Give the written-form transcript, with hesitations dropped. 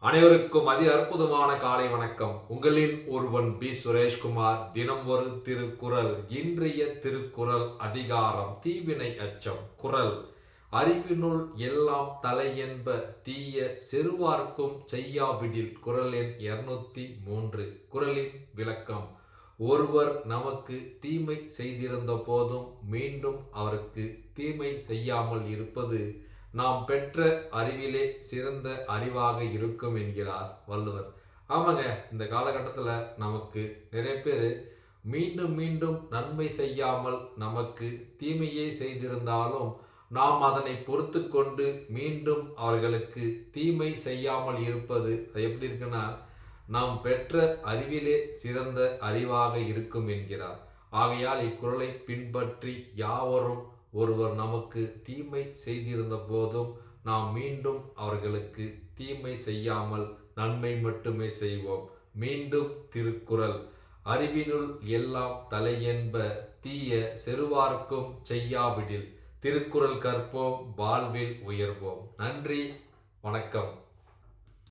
அனைவருக்கும் அற்புதமான காலை வணக்கம். உங்களின் ஒருவன் பி சுரேஷ்குமார். தினம் ஒரு திருக்குறள். இன்றைய திருக்குறள் அதிகாரம் தீவினை அச்சம். குறள்: அறிவினுள் எல்லாம் தலை என்ப தீய செருவார்க்கும் செய்யாவிடில். குறள் எண் 203. குறளின் விளக்கம்: ஒருவர் நமக்கு தீமை செய்திருந்த போதும் மீண்டும் அவருக்கு தீமை செய்யாமல் இருப்பது நாம் பெற்ற அறிவிலே சிறந்த அறிவாக இருக்கும் என்கிறார் வள்ளுவர். ஆமாங்க, இந்த காலகட்டத்தில் நமக்கு நிறைய பேர் மீண்டும் மீண்டும் நன்மை செய்யாமல் நமக்கு தீமையே செய்திருந்தாலும் நாம் அதனை பொறுத்து கொண்டு மீண்டும் அவர்களுக்கு தீமை செய்யாமல் இருப்பது எப்படி இருக்குன்னா, நாம் பெற்ற அறிவிலே சிறந்த அறிவாக இருக்கும் என்கிறார். ஆகையால் இக்குறளை பின்பற்றி யாவரும் ஒருவர் நமக்கு தீமை செய்திருந்த போதும் நாம் மீண்டும் அவர்களுக்கு தீமை செய்யாமல் நன்மை மட்டுமே செய்வோம். மீண்டும் திருக்குறள்: அறிவினுள் எல்லாம் தலையென்ப தீய செருவார்க்கும் செய்யாவிடில். திருக்குறள் கற்போம், வாழ்வில் உயர்வோம். நன்றி, வணக்கம்.